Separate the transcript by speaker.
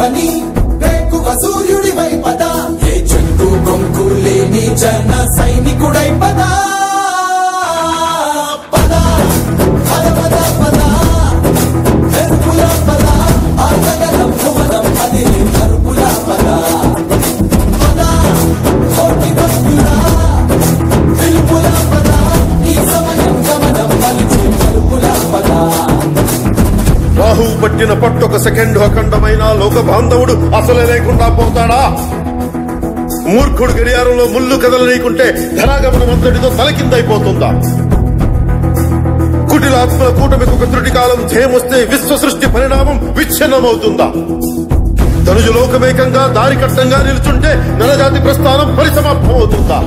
Speaker 1: నవని రేకువ సూర్యుడివై పద ఏ చెంగు కొంకు లేని జన సైనికుడై పద పద పద పద పద ఎరుపుల పద ఆగగలం భువనం అది కరుపుల పద పద కోటి భక్తుల పిలుపుల పద ఈ సమయం గమనం మలిచి కరుపుల పద
Speaker 2: రాహు పట్టిన పట్టొక సెకండ్ అఖండమైన లోక బాంధవుడు అసలే లేకుండా పోతాడా? మూర్ఖుడు గడియారంలో ముళ్ళు కదలనీకుంటే ధనాగమనం అంతటితో తలకిందైపోతుందా? కుటిలాత్మల కూటమికి ఒక త్రుటి కాలం ధ్యేయమొస్తే విశ్వ సృష్టి పరిణామం విచ్ఛిన్నమవుతుందా? ధనుజు లోకమేకంగా దారి కట్టంగా నిలుచుంటే నరజాతి ప్రస్థానం పరిసమాప్తమవుతుందా?